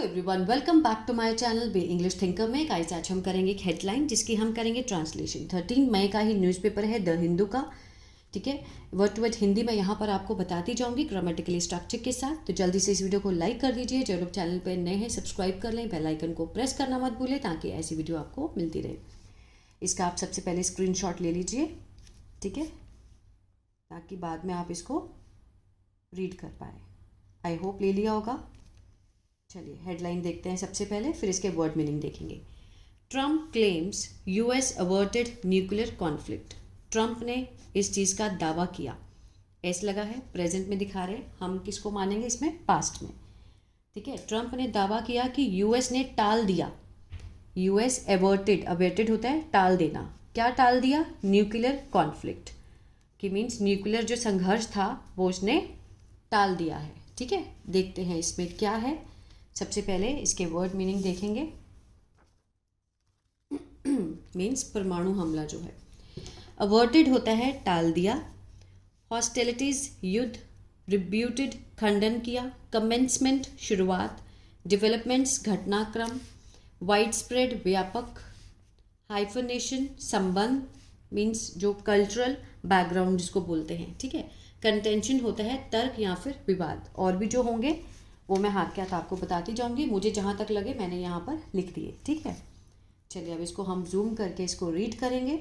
Everyone, welcome back to my channel be English thinker में। Guys, आज हम करेंगे एक हेडलाइन जिसकी हम करेंगे ट्रांसलेशन। 13 मई का ही न्यूज़पेपर है द हिंदू का। ठीक है, वर्ड टू वर्ड हिंदी में यहाँ पर आपको बताती जाऊँगी ग्रामेटिकली स्ट्रक्चर के साथ। तो जल्दी से इस वीडियो को लाइक कर दीजिए। जो लोग चैनल पर नए हैं सब्सक्राइब कर लें, बेल आइकन को प्रेस करना मत भूलें ताकि ऐसी वीडियो आपको मिलती रहे। इसका आप सबसे पहले स्क्रीनशॉट ले लीजिए, ठीक है, ताकि बाद में आप इसको रीड कर पाए। आई होप ले लिया होगा। चलिए हेडलाइन देखते हैं सबसे पहले, फिर इसके वर्ड मीनिंग देखेंगे। Trump claims US averted nuclear conflict. Trump ने इस चीज़ का दावा किया। एस लगा है, प्रेजेंट में दिखा रहे हैं, हम किसको मानेंगे इसमें, पास्ट में। ठीक है, ट्रम्प ने दावा किया कि यूएस ने टाल दिया। यूएस अवर्टेड, अवर्टेड होता है टाल देना। क्या टाल दिया? न्यूक्लियर कॉन्फ्लिक्ट, कि मीन्स न्यूक्लियर जो संघर्ष था वो उसने टाल दिया है। ठीक है, देखते हैं इसमें क्या है। सबसे पहले इसके वर्ड मीनिंग देखेंगे। मीन्स परमाणु हमला जो है। अवर्टेड होता है टाल दिया। हॉस्टिलिटीज युद्ध। रिब्यूटेड खंडन किया। कमेंसमेंट शुरुआत। डेवलपमेंट्स घटनाक्रम। वाइड स्प्रेड व्यापक। हाइफनेशन संबंध, मीन्स जो कल्चरल बैकग्राउंड जिसको बोलते हैं। ठीक है, कंटेंशन होता है तर्क या फिर विवाद। और भी जो होंगे वो मैं हाथ के हाथ आपको बताती जाऊंगी। मुझे जहाँ तक लगे मैंने यहाँ पर लिख दिए। ठीक है, चलिए अब इसको हम जूम करके इसको रीड करेंगे।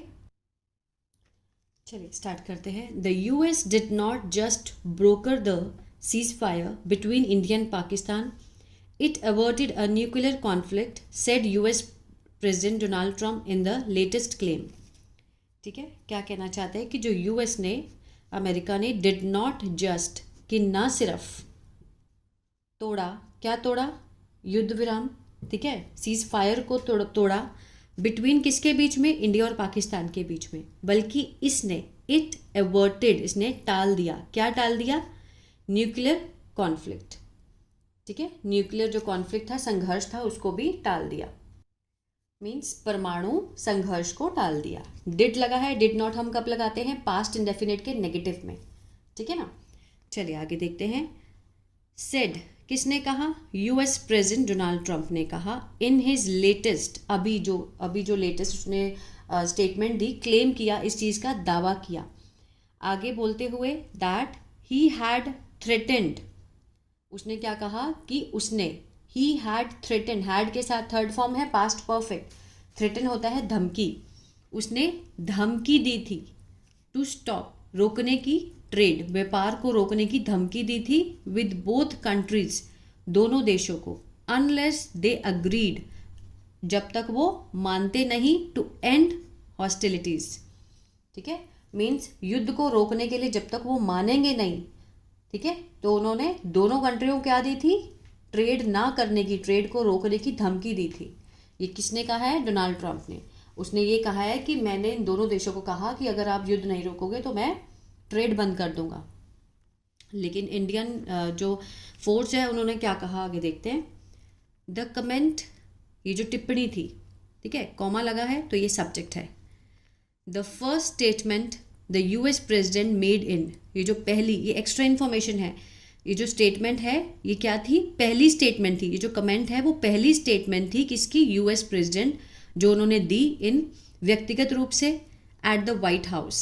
चलिए स्टार्ट करते हैं। The US did not just broker the cease fire between India and Pakistan, it averted a nuclear conflict, said US president Donald Trump in the latest claim. ठीक है, क्या कहना चाहते हैं कि जो यूएस ने, अमेरिका ने, डिड नॉट जस्ट, कि ना सिर्फ तोड़ा, क्या तोड़ा? युद्ध विराम। ठीक है, सीज फायर को तोड़ा बिटवीन किसके बीच में? इंडिया और पाकिस्तान के बीच में, बल्कि इसने, इट अवर्टेड, इसने टाल दिया। क्या टाल दिया? Nuclear conflict. ठीक है, न्यूक्लियर जो कॉन्फ्लिक्ट था, संघर्ष था, उसको भी टाल दिया। मीन्स परमाणु संघर्ष को टाल दिया। डिड लगा है, डिड नॉट हम कब लगाते हैं? पास्ट इंडेफिनिट के नेगेटिव में। ठीक है ना, चलिए आगे देखते हैं। सेड, किसने कहा? यूएस प्रेसिडेंट डोनाल्ड ट्रंप ने कहा। इन हिज लेटेस्ट, अभी जो लेटेस्ट उसने स्टेटमेंट दी, क्लेम किया, इस चीज़ का दावा किया। आगे बोलते हुए दैट ही हैड थ्रेटेंड, उसने क्या कहा? कि उसने, ही हैड थ्रेटेंड, हैड के साथ थर्ड फॉर्म है पास्ट परफेक्ट। थ्रेटन होता है धमकी। उसने धमकी दी थी। टू स्टॉप, रोकने की, ट्रेड, व्यापार को रोकने की धमकी दी थी। विद बोथ कंट्रीज, दोनों देशों को। अनलेस दे अग्रीड, जब तक वो मानते नहीं। To end hostilities. ठीक है, मीन्स युद्ध को रोकने के लिए जब तक वो मानेंगे नहीं। ठीक है, तो उन्होंने दोनों कंट्रियों को क्या दी थी? ट्रेड ना करने की, ट्रेड को रोकने की धमकी दी थी। ये किसने कहा है? डोनाल्ड ट्रंप ने। उसने ये कहा है कि मैंने इन दोनों देशों को कहा कि अगर आप युद्ध नहीं रोकोगे तो मैं ट्रेड बंद कर दूंगा। लेकिन इंडियन जो फोर्स है उन्होंने क्या कहा, आगे देखते हैं। द कमेंट, ये जो टिप्पणी थी, ठीक है, कॉमा लगा है तो ये सब्जेक्ट है। The first statement the US president made in, ये जो पहली, ये एक्स्ट्रा इन्फॉर्मेशन है। ये जो स्टेटमेंट है ये क्या थी? पहली स्टेटमेंट थी। ये जो कमेंट है वो पहली स्टेटमेंट थी किसकी? यूएस प्रेसिडेंट, जो उन्होंने दी इन व्यक्तिगत रूप से at the white house,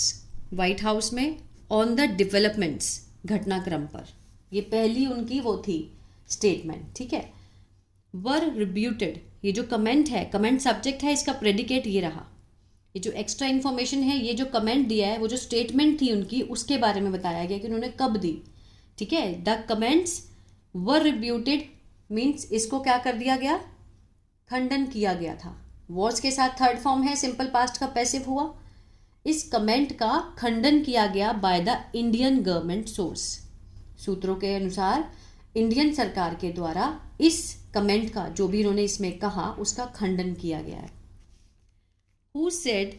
white house में, ऑन द डेवलपमेंट्स, घटनाक्रम पर। ये पहली उनकी वो थी स्टेटमेंट। ठीक है, वर रिब्यूटेड, ये जो कमेंट है, कमेंट सब्जेक्ट है, इसका प्रेडिकेट ये रहा। ये जो एक्स्ट्रा इन्फॉर्मेशन है, ये जो कमेंट दिया है, वो जो स्टेटमेंट थी उनकी, उसके बारे में बताया गया कि उन्होंने कब दी। ठीक है, द कमेंट्स वर रिब्यूटेड, मीन्स इसको क्या कर दिया गया? खंडन किया गया था। वॉज के साथ थर्ड फॉर्म है, सिंपल पास्ट का पैसिव हुआ। इस कमेंट का खंडन किया गया by the Indian government source, सूत्रों के अनुसार इंडियन सरकार के द्वारा इस कमेंट का, जो भी इन्होंने इसमें कहा, उसका खंडन किया गया है। Who said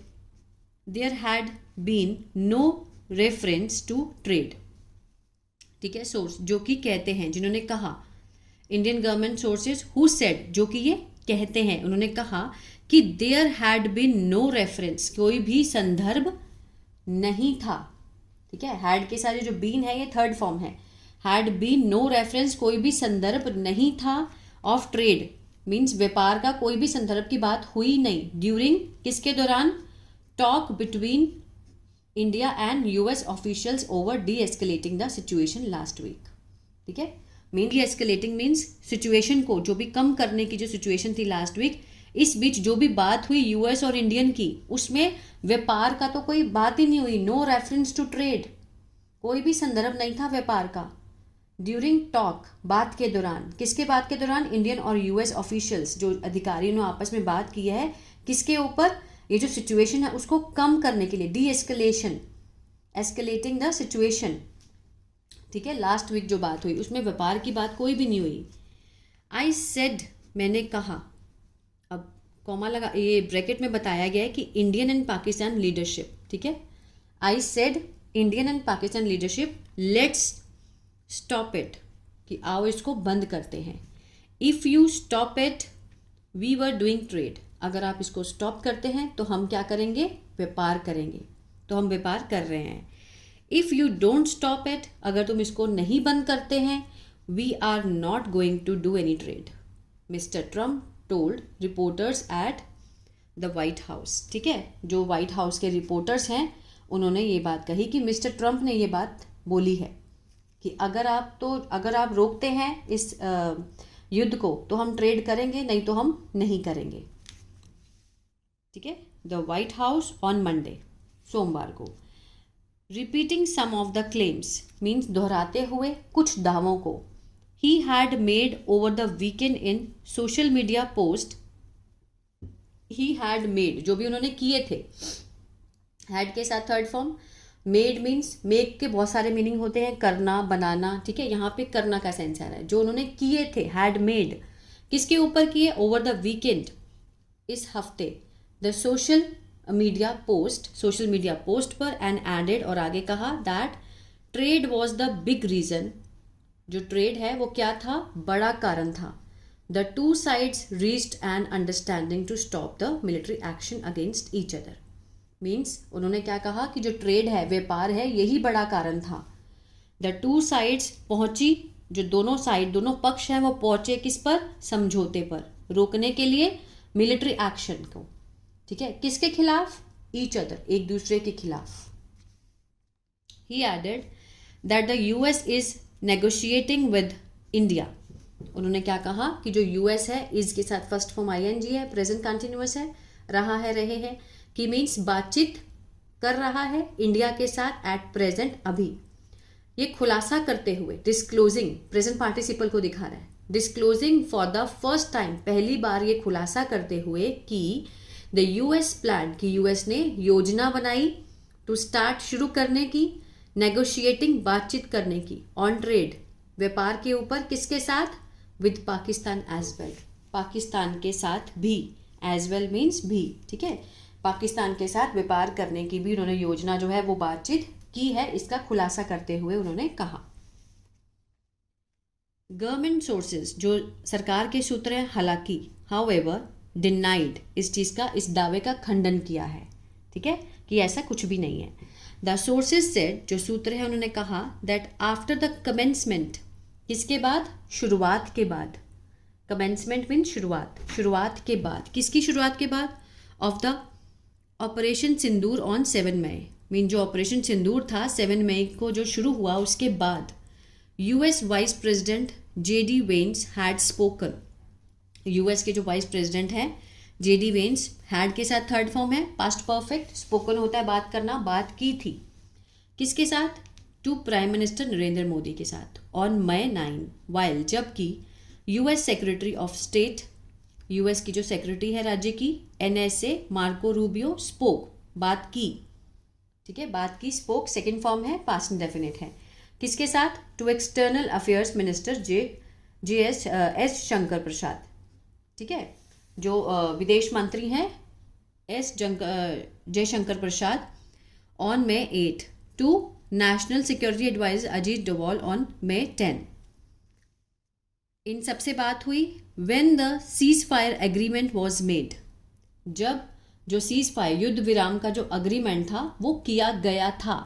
there had been no reference to trade. ठीक है, सोर्स जो कि कहते हैं, जिन्होंने कहा, Indian government sources. Who said, जो कि ये कहते हैं, उन्होंने कहा कि there had been no reference, कोई भी संदर्भ नहीं था। ठीक है, हैड के साथ जो बीन है ये थर्ड फॉर्म है। हैड बीन नो रेफरेंस, कोई भी संदर्भ नहीं था ऑफ ट्रेड मीन्स व्यापार का कोई भी संदर्भ की बात हुई नहीं ड्यूरिंग किसके दौरान talk between India and US officials over deescalating the situation last week. ठीक है, मेनली एस्केलेटिंग मीन्स सिचुएशन को जो भी कम करने की जो सिचुएशन थी लास्ट वीक, इस बीच जो भी बात हुई यूएस और इंडियन की उसमें व्यापार का तो कोई बात ही नहीं हुई, नो रेफरेंस टू ट्रेड, कोई भी संदर्भ नहीं था व्यापार का। ड्यूरिंग टॉक बात के दौरान, किसके बात के दौरान, इंडियन और यूएस ऑफिशियल्स जो अधिकारी ने आपस में बात की है किसके ऊपर, ये जो सिचुएशन है उसको कम करने के लिए, D escalation, escalating the situation. ठीक है, लास्ट वीक जो बात हुई उसमें व्यापार की बात कोई भी नहीं हुई। आई सेड मैंने कहा, अब कॉमा लगा, ये ब्रैकेट में बताया गया है कि इंडियन एंड पाकिस्तान लीडरशिप। ठीक है, I said Indian and Pakistan leadership let's stop it, कि आओ इसको बंद करते हैं। If you stop it we were doing trade, अगर आप इसको स्टॉप करते हैं तो हम क्या करेंगे, व्यापार करेंगे, तो हम व्यापार कर रहे हैं। If you don't stop it, अगर तुम इसको नहीं बंद करते हैं, we are not going to do any trade, mister Trump told reporters at the White House. ठीक है, जो वाइट हाउस के रिपोर्टर्स हैं उन्होंने ये बात कही कि मिस्टर ट्रम्प ने ये बात बोली है कि अगर आप रोकते हैं इस युद्ध को तो हम ट्रेड करेंगे, नहीं तो हम नहीं करेंगे। ठीक है, the White House on Monday, सोमवार को, repeating some of the claims means दोहराते हुए कुछ दावों को, he had made over the weekend in social media post, he had made जो भी उन्होंने किए थे, हैड के साथ third form, made means make के बहुत सारे मीनिंग होते हैं, करना, बनाना। ठीक है, यहाँ पे करना का सेंस आ रहा है, जो उन्होंने किए थे, हैड मेड, किसके ऊपर किए, ओवर द वीकेंड, इस हफ्ते, द सोशल मीडिया पोस्ट पर, एंड एडेड, और आगे कहा that trade was the big reason, जो ट्रेड है वो क्या था, बड़ा कारण था। The two sides reached an understanding to stop the military action against each other, means उन्होंने क्या कहा कि जो ट्रेड है, व्यापार है, यही बड़ा कारण था। द टू साइड्स पहुंची, जो दोनों पक्ष हैं वो पहुंचे किस पर, समझौते पर, रोकने के लिए मिलिट्री एक्शन को। ठीक है, किसके खिलाफ, ईच अदर, एक दूसरे के खिलाफ। He added that the US is negotiating with India, उन्होंने क्या कहा कि जो यूएस है, इज के साथ फर्स्ट फॉर्म आईएनजी है, प्रेजेंट कंटिन्यूअस है, रहा है, रहे हैं, कि मीन्स बातचीत कर रहा है इंडिया के साथ एट प्रेजेंट, अभी। ये खुलासा करते हुए, डिस्क्लोजिंग, प्रेजेंट पार्टिसिपल को दिखा रहा है, disclosing for the first time, पहली बार ये खुलासा करते हुए कि द यूएस प्लान, कि यूएस ने योजना बनाई, टू स्टार्ट, शुरू करने की, नेगोशिएटिंग, बातचीत करने की, ऑन ट्रेड, व्यापार के ऊपर, किसके साथ, with Pakistan as well, Pakistan के साथ भी, एज वेल मीन्स भी। ठीक है, पाकिस्तान के साथ व्यापार करने की भी उन्होंने योजना जो है वो बातचीत की है, इसका खुलासा करते हुए उन्होंने कहा। गवर्नमेंट सोर्सेज, जो सरकार के सूत्र हैं, हालांकि, हाउएवर, डिनाइड, इस चीज़ का, इस दावे का खंडन किया है। ठीक है, कि ऐसा कुछ भी नहीं है। द सोर्सेज सेड, जो सूत्र है उन्होंने कहा, दैट आफ्टर द कमेंसमेंट, किसके बाद, शुरुआत के बाद, कमेंसमेंट मीन शुरुआत, शुरुआत के बाद, किसकी शुरुआत के बाद, of the operation Sindoor on 7 May, mean जो ऑपरेशन सिंदूर था 7 मई को जो शुरू हुआ, उसके बाद US vice president J D Vance had spoken, US के जो वाइस प्रेसिडेंट हैं जेडी वेंस, हैड के साथ थर्ड फॉर्म है, पास्ट परफेक्ट, स्पोकन होता है बात करना, बात की थी, किसके साथ, to prime minister Narendra Modi के साथ, ऑन May 9, वाइल, जबकि US secretary of state, US की जो सेक्रेटरी है राज्य की, एनएसए, मार्को रूबियो, स्पोक, बात की। ठीक है, बात की, स्पोक सेकंड फॉर्म है, पास्ट इंडेफिनिट है, किसके साथ, to external affairs minister S Shankar Prasad. ठीक है, जो विदेश मंत्री हैं Jaishankar Prasad, on May 8, to national security adviser Ajit Doval on May 10। इन सबसे बात हुई when the ceasefire agreement was made, जब जो सीज फायर, युद्ध विराम का जो अग्रीमेंट था वो किया गया था,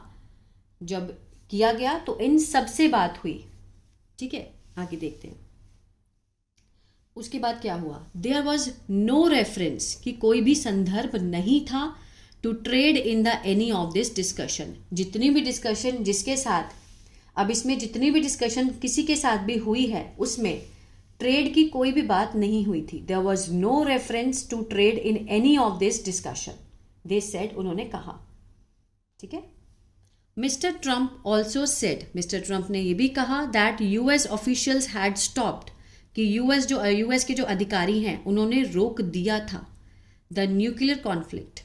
जब किया गया तो इन सबसे बात हुई। ठीक है, आगे देखते हैं। उसके बाद क्या हुआ, देयर वॉज नो रेफरेंस, कि कोई भी संदर्भ नहीं था, to trade in the any of this discussion. जितनी भी डिस्कशन जिसके साथ, अब इसमें जितनी भी डिस्कशन किसी के साथ भी हुई है उसमें ट्रेड की कोई भी बात नहीं हुई थी। There was no reference to trade in any of this discussion, they said, उन्होंने कहा। ठीक है। Mister Trump also said, mister Trump ने यह भी कहा that US officials had stopped, कि यूएस के जो अधिकारी हैं उन्होंने रोक दिया था द न्यूक्लियर कॉन्फ्लिक्ट,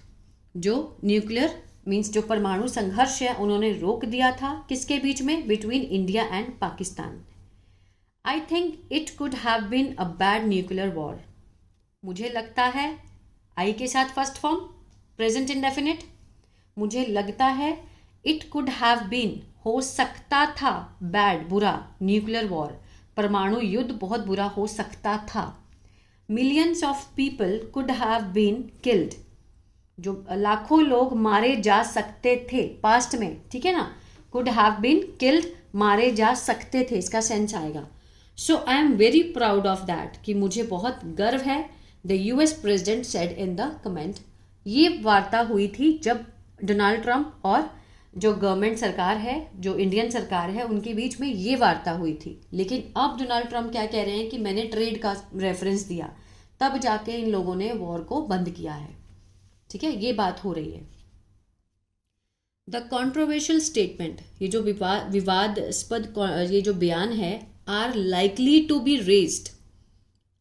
जो न्यूक्लियर मीन्स जो परमाणु संघर्ष है उन्होंने रोक दिया था, किसके बीच में, between India and Pakistan. I think it could have been a bad nuclear war, मुझे लगता है, आई के साथ फर्स्ट फॉर्म प्रेजेंट इंडेफिनिट, मुझे लगता है, इट कुड हैव बीन, हो सकता था, बैड बुरा, न्यूक्लियर वॉर, परमाणु युद्ध बहुत बुरा हो सकता था। Millions of people could have been killed, जो लाखों लोग मारे जा सकते थे पास्ट में, ठीक है ना, कुड हैव बीन किल्ड, मारे जा सकते थे, इसका सेंस आएगा। So I am very proud of that, कि मुझे बहुत गर्व है, the US president said in the comment. ये वार्ता हुई थी जब डोनाल्ड ट्रंप और जो गवर्नमेंट सरकार है, जो इंडियन सरकार है, उनके बीच में ये वार्ता हुई थी। लेकिन अब डोनाल्ड ट्रंप क्या कह रहे हैं कि मैंने ट्रेड का रेफरेंस दिया, तब जाके इन लोगों ने वॉर को बंद किया है। ठीक है, ये बात हो रही है। द कॉन्ट्रोवर्शियल स्टेटमेंट, ये जो विवादास्पद ये जो बयान है, are likely to be raised,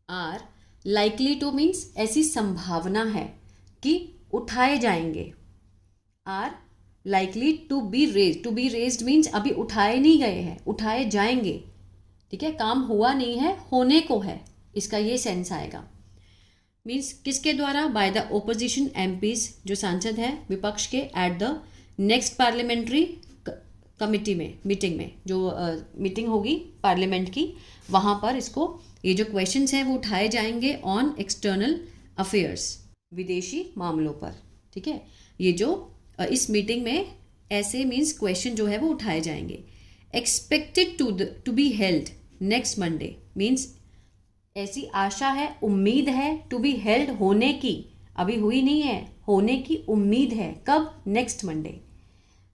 are likely to means ऐसी संभावना है कि उठाए जाएंगे, are likely to be raised means अभी उठाए नहीं गए हैं, उठाए जाएंगे। ठीक है, काम हुआ नहीं है, होने को है, इसका ये सेंस आएगा। मीन्स किसके द्वारा, बाय द ओपोजिशन एमपीज, जो सांसद हैं विपक्ष के, at the next parliamentary committee में, मीटिंग में, जो मीटिंग होगी पार्लियामेंट की, वहाँ पर इसको, ये जो क्वेश्चंस हैं वो उठाए जाएंगे ऑन एक्सटर्नल अफेयर्स, विदेशी मामलों पर। ठीक है, ये जो इस मीटिंग में ऐसे मीन्स क्वेश्चन जो है वो उठाए जाएंगे। Expected to be held next Monday, means ऐसी आशा है, उम्मीद है, टू बी हेल्ड, होने की, अभी हुई नहीं है, होने की उम्मीद है, कब, next Monday.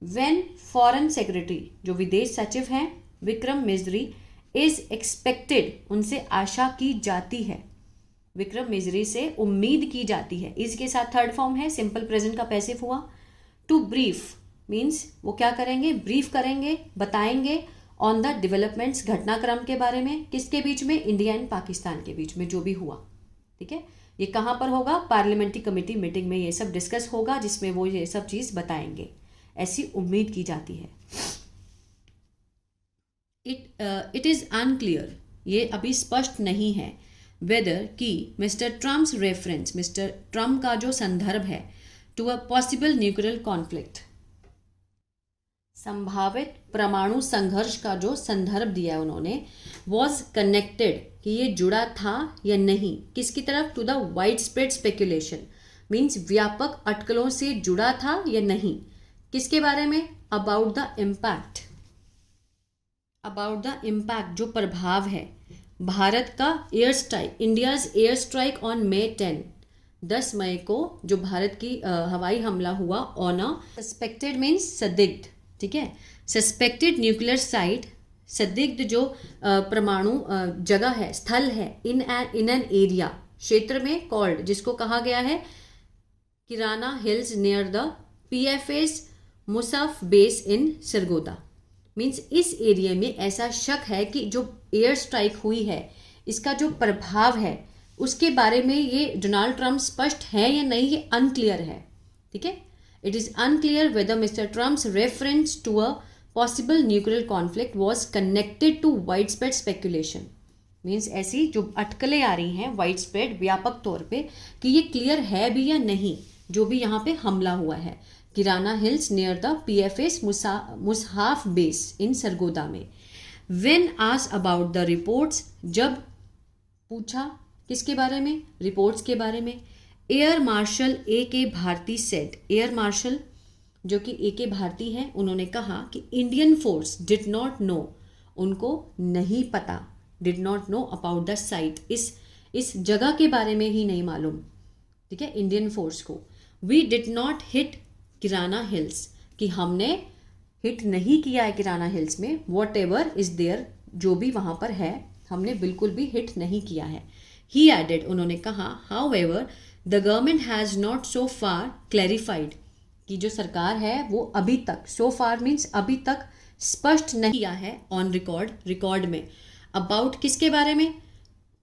When foreign secretary, जो विदेश सचिव हैं, विक्रम मिस्री, इज एक्सपेक्टेड, उनसे आशा की जाती है, विक्रम मिस्री से उम्मीद की जाती है, इसके साथ थर्ड फॉर्म है, सिंपल प्रेजेंट का पैसिव हुआ। टू ब्रीफ मीन्स वो क्या करेंगे, ब्रीफ करेंगे, बताएंगे ऑन द डेवलपमेंट्स, घटनाक्रम के बारे में, किसके बीच में, इंडिया एंड पाकिस्तान के बीच में जो भी हुआ। ठीक है, ये कहाँ पर होगा, पार्लियामेंट्री कमेटी मीटिंग में ये सब डिस्कस होगा, जिसमें वो ये सब चीज़ बताएंगे, ऐसी उम्मीद की जाती है। इट इज़ अनक्लियर, ये अभी स्पष्ट नहीं है, वेदर कि mister Trump's reference, mister Trump का जो संदर्भ है, to a possible nuclear conflict, संभावित परमाणु संघर्ष का जो संदर्भ दिया है उन्होंने, वॉज कनेक्टेड, कि ये जुड़ा था या नहीं, किसकी तरफ, to the wide spread speculation, means व्यापक अटकलों से जुड़ा था या नहीं, किसके बारे में, about the impact, about the impact, जो प्रभाव है भारत का air strike, India's air strike on May 10, 10 मई को जो भारत की हवाई हमला हुआ ऑन अ सस्पेक्टेड मीन्स संदिग्ध, ठीक है, सस्पेक्टेड न्यूक्लियर साइट, संदिग्ध जो परमाणु जगह है, स्थल है, इन एन एरिया, क्षेत्र में, कॉल्ड, जिसको कहा गया है Kirana hills near the PFS Mushaf base in Sargodha, means इस एरिया में ऐसा शक है कि जो एयर स्ट्राइक हुई है, इसका जो प्रभाव है उसके बारे में ये डोनाल्ड ट्रंप स्पष्ट है या नहीं, ये अनक्लियर है। ठीक है, it is unclear whether mister Trump's reference to a possible nuclear conflict was connected to wide spread speculation, means ऐसी जो अटकलें आ रही हैं वाइड स्प्रेड, व्यापक तौर पे, कि ये क्लियर है भी या नहीं, जो भी यहाँ पे हमला हुआ है Kirana hills near the PFS Mushaf base in Sargodha में। When asked about the reports, जब पूछा किसके बारे में, रिपोर्ट्स के बारे में, air marshal AK Bharti said, air marshal जो कि AK भारती हैं, उन्होंने कहा कि Indian force did not know, उनको नहीं पता, did not know about the site, इस इस जगह के बारे में ही नहीं मालूम, ठीक है, इंडियन फोर्स को। We did not hit Kirana hills, कि हमने हिट नहीं किया है किराना हिल्स में, वॉट एवर इज देयर, जो भी वहाँ पर है, हमने बिल्कुल भी हिट नहीं किया है। ही एडेड, उन्होंने कहा, how ever the government has not so far clarified, कि जो सरकार है वो अभी तक, सो फार मीन्स अभी तक, स्पष्ट नहीं किया है ऑन रिकॉर्ड, रिकॉर्ड में, अबाउट किसके बारे में,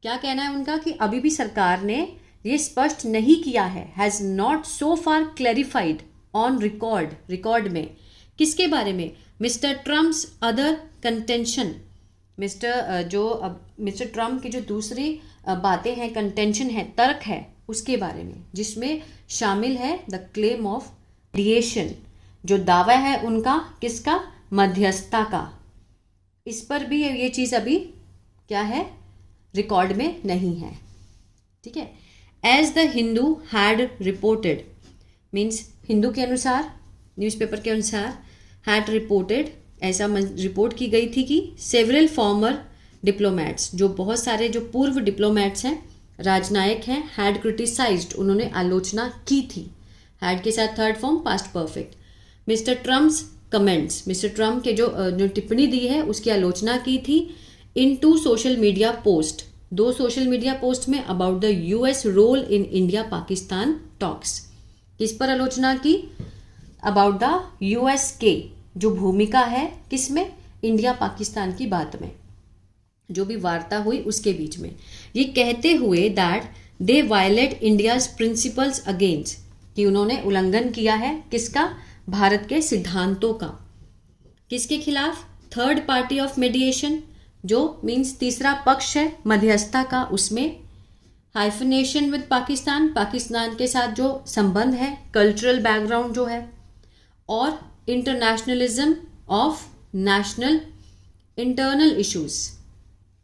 क्या कहना है उनका, कि अभी भी सरकार ने ये स्पष्ट नहीं किया है, has not so far clarified on record, record में, किसके बारे में, mister Trump's other contention, mister Trump की जो दूसरी बातें हैं, कंटेंशन है, तर्क है, उसके बारे में, जिसमें शामिल है द क्लेम ऑफ मीडिएशन, जो दावा है उनका, किसका, मध्यस्थता का। इस पर भी ये चीज़ अभी क्या है, रिकॉर्ड में नहीं है, ठीक है। As the Hindu had reported, means Hindu के अनुसार, न्यूज़पेपर के अनुसार, हैड रिपोर्टेड, ऐसा रिपोर्ट की गई थी कि सेवरल फॉर्मर डिप्लोमेट्स, जो बहुत सारे जो पूर्व डिप्लोमेट्स हैं, राजनयिक हैं, हैड क्रिटिसाइज्ड, उन्होंने आलोचना की थी, हैड के साथ third form past perfect, mister Trump's comments, mister Trump के जो टिप्पणी दी है उसकी आलोचना की थी, in 2 social media post, 2 social media post में, about the US role in India Pakistan talks, किस पर आलोचना की, अबाउट द यूएस के जो भूमिका है किसमें, इंडिया पाकिस्तान की बात में, जो भी वार्ता हुई उसके बीच में, ये कहते हुए that they violate India's principles against, कि उन्होंने उल्लंघन किया है किसका, भारत के सिद्धांतों का, किसके खिलाफ, थर्ड पार्टी ऑफ मीडिएशन, जो मीन्स तीसरा पक्ष है मध्यस्थता का, उसमें हाइफनेशन विद पाकिस्तान, पाकिस्तान के साथ जो संबंध है, कल्चरल बैकग्राउंड जो है, और internationalism of national internal issues,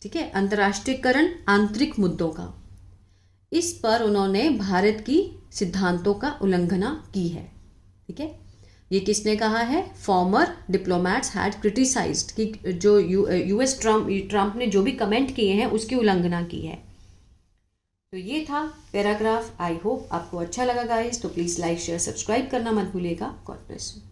ठीक है, अंतर्राष्ट्रीयकरण आंतरिक मुद्दों का, इस पर उन्होंने भारत की सिद्धांतों का उल्लंघना की है, ठीक है। ये किसने कहा है, फॉर्मर डिप्लोमेट्स हैड क्रिटिसाइज्ड, कि जो यूएस ट्रम्प ने जो भी कमेंट किए हैं उसकी उल्लंघना की है। तो ये था पैराग्राफ। आई होप आपको अच्छा लगा गाइस, तो प्लीज़ लाइक शेयर सब्सक्राइब करना मत भूलिएगा। God bless you.